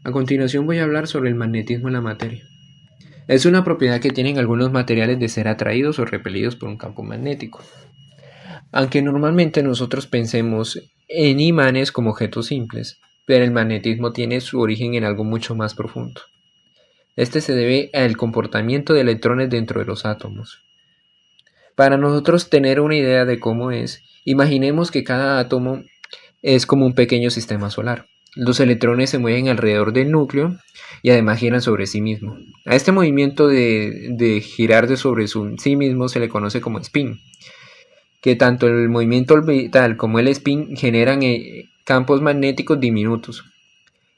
A continuación voy a hablar sobre el magnetismo en la materia. Es una propiedad que tienen algunos materiales de ser atraídos o repelidos por un campo magnético. Aunque normalmente nosotros pensemos en imanes como objetos simples, pero el magnetismo tiene su origen en algo mucho más profundo. Este se debe al comportamiento de electrones dentro de los átomos. Para nosotros tener una idea de cómo es, imaginemos que cada átomo es como un pequeño sistema solar. Los electrones se mueven alrededor del núcleo y además giran sobre sí mismo. A este movimiento de girar sobre sí mismo se le conoce como spin, que tanto el movimiento orbital como el spin generan campos magnéticos diminutos.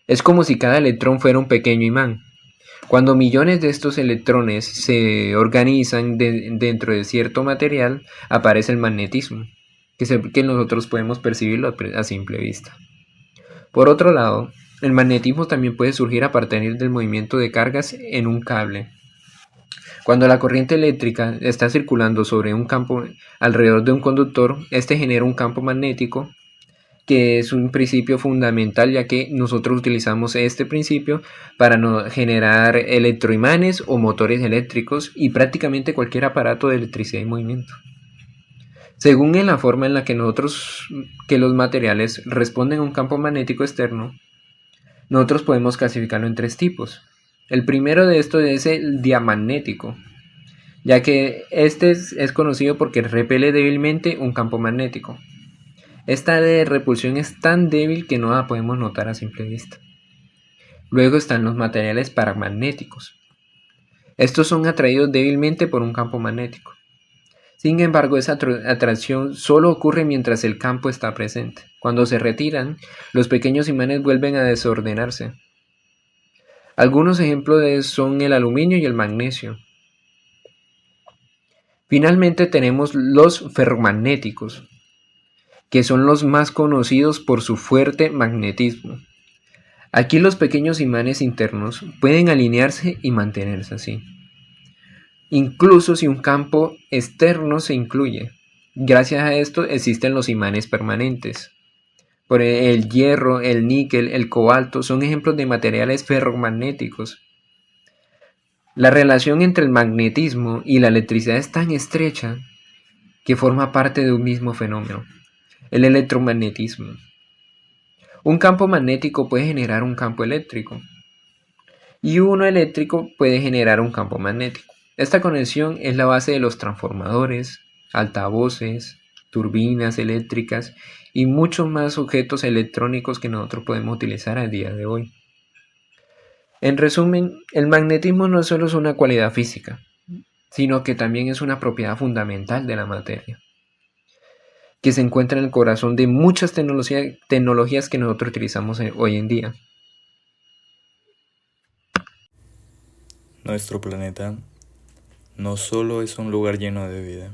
Es como si cada electrón fuera un pequeño imán. Cuando millones de estos electrones se organizan dentro de cierto material, aparece el magnetismo, que nosotros podemos percibirlo a simple vista. Por otro lado, el magnetismo también puede surgir a partir del movimiento de cargas en un cable. Cuando la corriente eléctrica está circulando sobre un campo alrededor de un conductor, este genera un campo magnético, que es un principio fundamental, ya que nosotros utilizamos este principio para generar electroimanes o motores eléctricos y prácticamente cualquier aparato de electricidad y movimiento. Según en la forma en la que los materiales responden a un campo magnético externo, nosotros podemos clasificarlo en tres tipos. El primero de estos es el diamagnético, ya que este es conocido porque repele débilmente un campo magnético. Esta de repulsión es tan débil que no la podemos notar a simple vista. Luego están los materiales paramagnéticos. Estos son atraídos débilmente por un campo magnético. Sin embargo, esa atracción solo ocurre mientras el campo está presente. Cuando se retiran, los pequeños imanes vuelven a desordenarse. Algunos ejemplos son el aluminio y el magnesio. Finalmente tenemos los ferromagnéticos, que son los más conocidos por su fuerte magnetismo. Aquí los pequeños imanes internos pueden alinearse y mantenerse así, incluso si un campo externo se incluye. Gracias a esto existen los imanes permanentes. Por el hierro, el níquel, el cobalto son ejemplos de materiales ferromagnéticos. La relación entre el magnetismo y la electricidad es tan estrecha que forma parte de un mismo fenómeno, el electromagnetismo. Un campo magnético puede generar un campo eléctrico y uno eléctrico puede generar un campo magnético. Esta conexión es la base de los transformadores, altavoces, turbinas eléctricas y muchos más objetos electrónicos que nosotros podemos utilizar a día de hoy. En resumen, el magnetismo no solo es una cualidad física, sino que también es una propiedad fundamental de la materia, que se encuentra en el corazón de muchas tecnologías que nosotros utilizamos hoy en día. Nuestro planeta no solo es un lugar lleno de vida,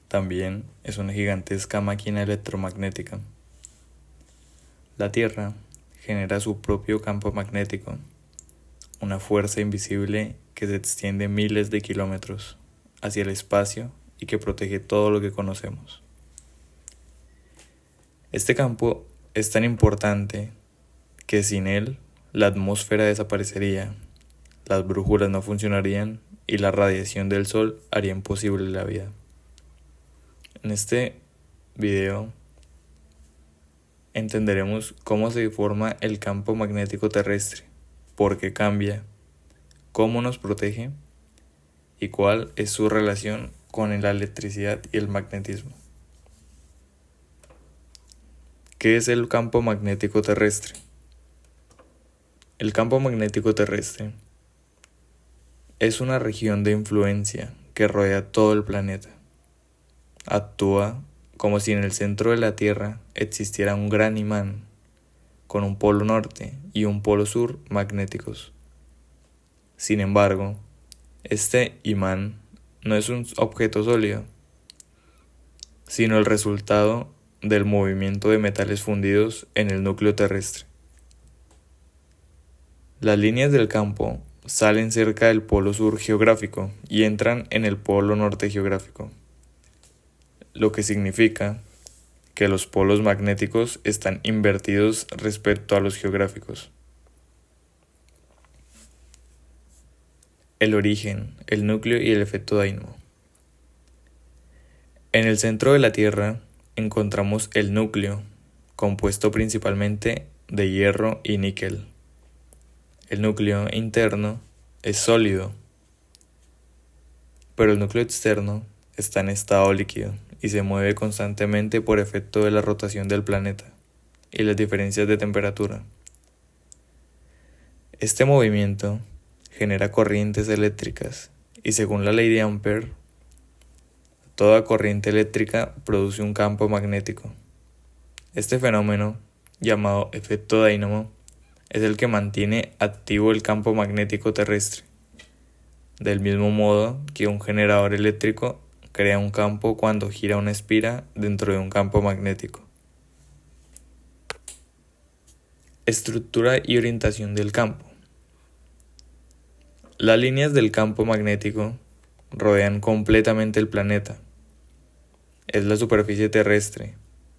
también es una gigantesca máquina electromagnética. La Tierra genera su propio campo magnético, una fuerza invisible que se extiende miles de kilómetros hacia el espacio y que protege todo lo que conocemos. Este campo es tan importante que sin él la atmósfera desaparecería, las brújulas no funcionarían y la radiación del sol haría imposible la vida. En este video entenderemos cómo se forma el campo magnético terrestre, por qué cambia, cómo nos protege y cuál es su relación con la electricidad y el magnetismo. ¿Qué es el campo magnético terrestre? El campo magnético terrestre es una región de influencia que rodea todo el planeta. Actúa como si en el centro de la Tierra existiera un gran imán con un polo norte y un polo sur magnéticos. Sin embargo, este imán no es un objeto sólido, sino el resultado del movimiento de metales fundidos en el núcleo terrestre. Las líneas del campo salen cerca del polo sur geográfico y entran en el polo norte geográfico, lo que significa que los polos magnéticos están invertidos respecto a los geográficos. el origen, el núcleo y el efecto dínamo. En el centro de la Tierra encontramos el núcleo, compuesto principalmente de hierro y níquel. El núcleo interno es sólido, pero el núcleo externo está en estado líquido y se mueve constantemente por efecto de la rotación del planeta y las diferencias de temperatura. Este movimiento genera corrientes eléctricas y según la ley de Ampère, toda corriente eléctrica produce un campo magnético. Este fenómeno, llamado efecto dínamo, es el que mantiene activo el campo magnético terrestre, del mismo modo que un generador eléctrico crea un campo cuando gira una espira dentro de un campo magnético. Estructura y orientación del campo. Las líneas del campo magnético rodean completamente el planeta. Es la superficie terrestre.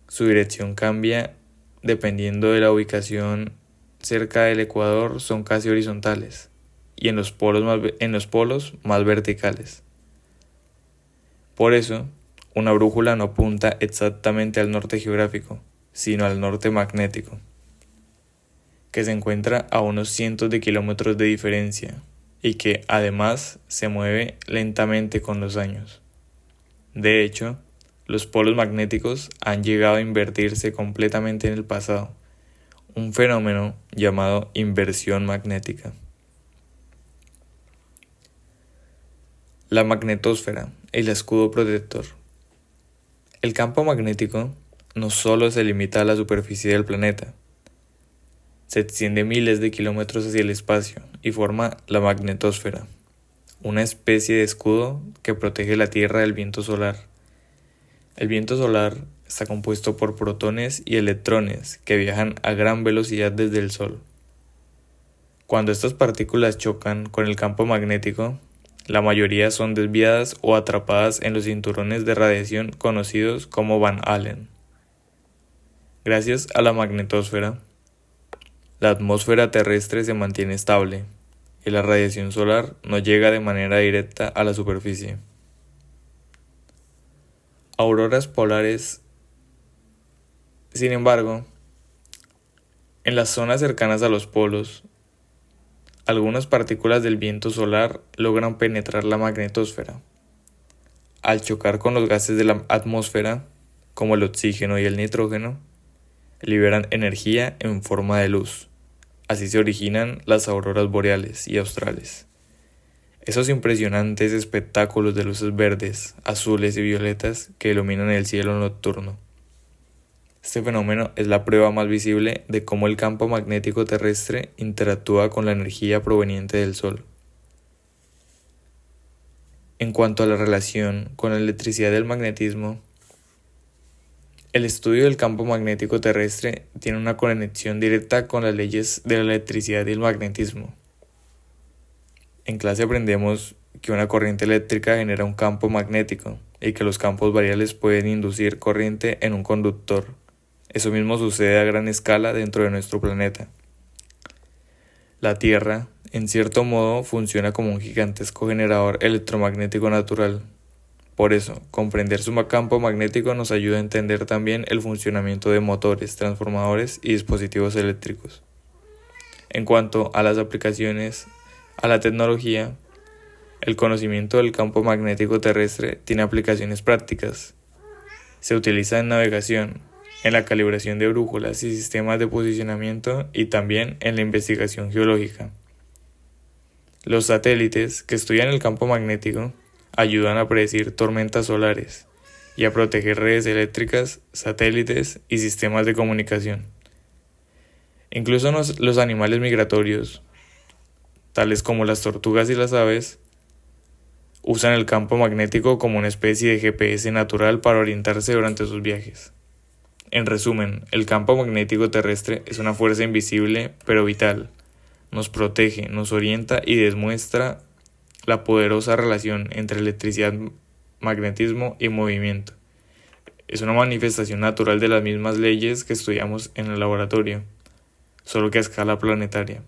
Su dirección cambia dependiendo de la ubicación. Cerca del ecuador son casi horizontales y en los polos más verticales. Por eso, una brújula no apunta exactamente al norte geográfico, sino al norte magnético, que se encuentra a unos cientos de kilómetros de diferencia y que además se mueve lentamente con los años. De hecho, los polos magnéticos han llegado a invertirse completamente en el pasado, un fenómeno llamado inversión magnética. La magnetosfera, el escudo protector. El campo magnético no solo se limita a la superficie del planeta, se extiende miles de kilómetros hacia el espacio y forma la magnetosfera, una especie de escudo que protege la Tierra del viento solar. El viento solar está compuesto por protones y electrones que viajan a gran velocidad desde el Sol. Cuando estas partículas chocan con el campo magnético, la mayoría son desviadas o atrapadas en los cinturones de radiación conocidos como Van Allen. Gracias a la magnetosfera, la atmósfera terrestre se mantiene estable y la radiación solar no llega de manera directa a la superficie. Auroras polares. Sin embargo, en las zonas cercanas a los polos, algunas partículas del viento solar logran penetrar la magnetosfera. Al chocar con los gases de la atmósfera, como el oxígeno y el nitrógeno, liberan energía en forma de luz. Así se originan las auroras boreales y australes. Esos impresionantes espectáculos de luces verdes, azules y violetas que iluminan el cielo nocturno. Este fenómeno es la prueba más visible de cómo el campo magnético terrestre interactúa con la energía proveniente del Sol. En cuanto a la relación con la electricidad del magnetismo, el estudio del campo magnético terrestre tiene una conexión directa con las leyes de la electricidad y el magnetismo. En clase aprendemos que una corriente eléctrica genera un campo magnético y que los campos variables pueden inducir corriente en un conductor. Eso mismo sucede a gran escala dentro de nuestro planeta. La Tierra, en cierto modo, funciona como un gigantesco generador electromagnético natural. Por eso, comprender su campo magnético nos ayuda a entender también el funcionamiento de motores, transformadores y dispositivos eléctricos. En cuanto a las aplicaciones a la tecnología, el conocimiento del campo magnético terrestre tiene aplicaciones prácticas. Se utiliza en navegación, en la calibración de brújulas y sistemas de posicionamiento y también en la investigación geológica. Los satélites que estudian el campo magnético ayudan a predecir tormentas solares y a proteger redes eléctricas, satélites y sistemas de comunicación. Incluso los animales migratorios, tales como las tortugas y las aves, usan el campo magnético como una especie de GPS natural para orientarse durante sus viajes. En resumen, el campo magnético terrestre es una fuerza invisible pero vital. Nos protege, nos orienta y demuestra la poderosa relación entre electricidad, magnetismo y movimiento. Es una manifestación natural de las mismas leyes que estudiamos en el laboratorio, solo que a escala planetaria.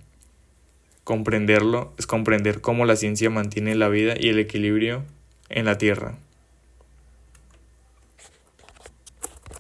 Comprenderlo es comprender cómo la ciencia mantiene la vida y el equilibrio en la Tierra.